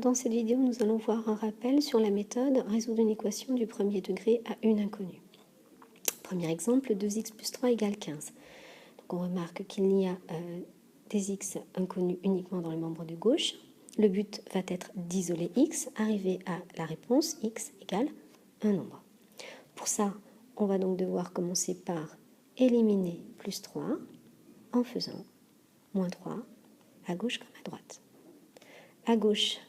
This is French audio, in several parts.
Dans cette vidéo, nous allons voir un rappel sur la méthode résoudre une équation du premier degré à une inconnue. Premier exemple, 2x plus 3 égale 15. Donc on remarque qu'il y a des x inconnus uniquement dans le membre de gauche. Le but va être d'isoler x, arriver à la réponse x égale un nombre. Pour ça, on va donc devoir commencer par éliminer plus 3 en faisant moins 3 à gauche comme à droite. À gauche,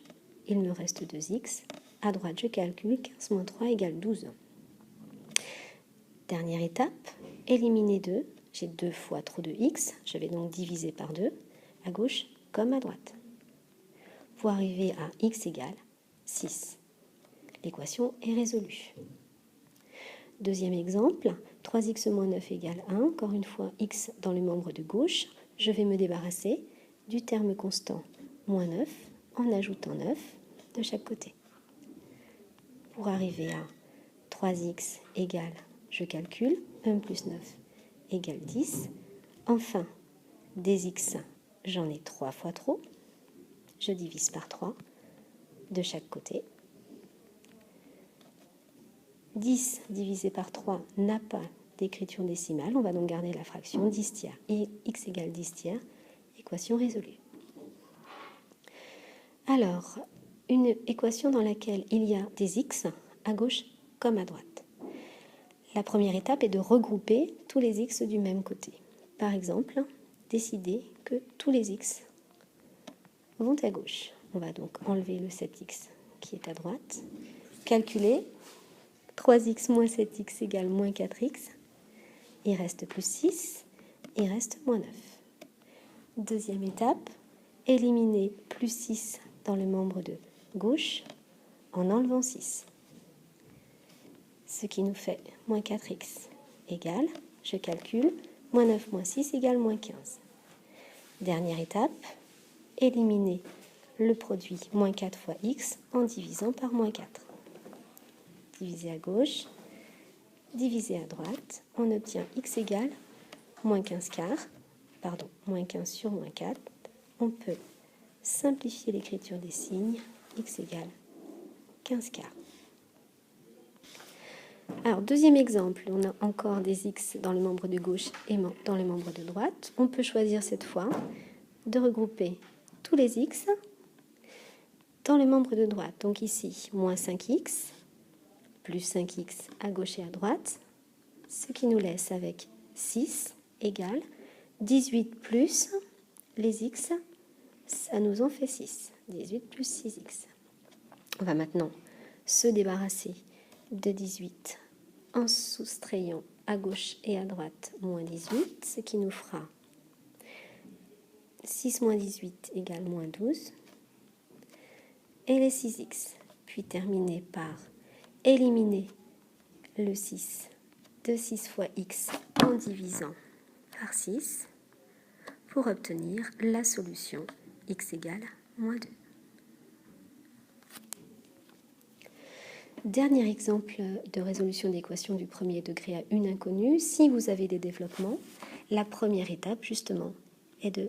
il me reste 2x. À droite, je calcule 15 moins 3 égale 12. Dernière étape, éliminer 2. J'ai 2 fois trop de x. Je vais donc diviser par 2, à gauche comme à droite, pour arriver à x égale 6. L'équation est résolue. Deuxième exemple, 3x moins 9 égale 1. Encore une fois, x dans le membre de gauche. Je vais me débarrasser du terme constant moins 9 en ajoutant 9 de chaque côté. Pour arriver à 3x égale, je calcule, 1 plus 9 égale 10. Enfin, des x, j'en ai 3 fois trop. Je divise par 3 de chaque côté. 10 divisé par 3 n'a pas d'écriture décimale. On va donc garder la fraction 10 tiers. Et x égale 10 tiers, équation résolue. Alors, une équation dans laquelle il y a des x à gauche comme à droite. La première étape est de regrouper tous les x du même côté. Par exemple, décider que tous les x vont à gauche. On va donc enlever le 7x qui est à droite. Calculer 3x moins 7x égale moins 4x. Il reste plus 6, il reste moins 9. Deuxième étape, éliminer plus 6 dans le membre de gauche en enlevant 6. Ce qui nous fait moins 4x égale, je calcule, moins 9 moins 6 égale moins 15. Dernière étape, éliminer le produit moins 4 fois x en divisant par moins 4. Diviser à gauche, diviser à droite, on obtient x égale moins 15 quarts, moins 15 sur moins 4. On peut simplifier l'écriture des signes, x égale 15 quarts. Alors, deuxième exemple, on a encore des x dans le membre de gauche et dans le membre de droite. On peut choisir cette fois de regrouper tous les x dans le membre de droite. Donc ici, moins 5x, plus 5x à gauche et à droite, ce qui nous laisse avec 6 égale 18 plus les x, ça nous en fait 6. 18 plus 6x. On va maintenant se débarrasser de 18 en soustrayant à gauche et à droite moins 18, ce qui nous fera 6 moins 18 égale moins 12. Et les 6x, puis terminer par éliminer le 6 de 6 fois x en divisant par 6 pour obtenir la solution x égale moins 2. Dernier exemple de résolution d'équation du premier degré à une inconnue. Si vous avez des développements, la première étape justement est de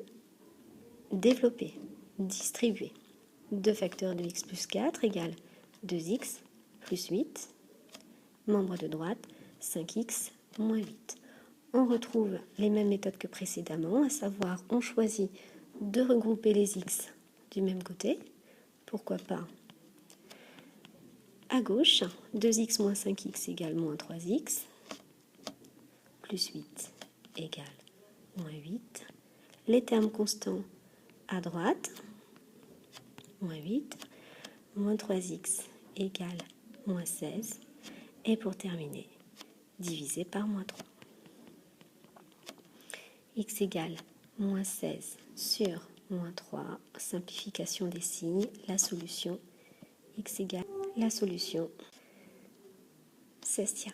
développer, distribuer 2 facteurs de x plus 4 égale 2x plus 8, membre de droite 5x moins 8. On retrouve les mêmes méthodes que précédemment, à savoir on choisit de regrouper les x du même côté, pourquoi pas à gauche, 2x moins 5x égale moins 3x, plus 8 égale moins 8. Les termes constants à droite, moins 8, moins 3x égale moins 16. Et pour terminer, diviser par moins 3. X égale moins 16 sur moins 3. Simplification des signes, la solution x égale la solution 16 tiers.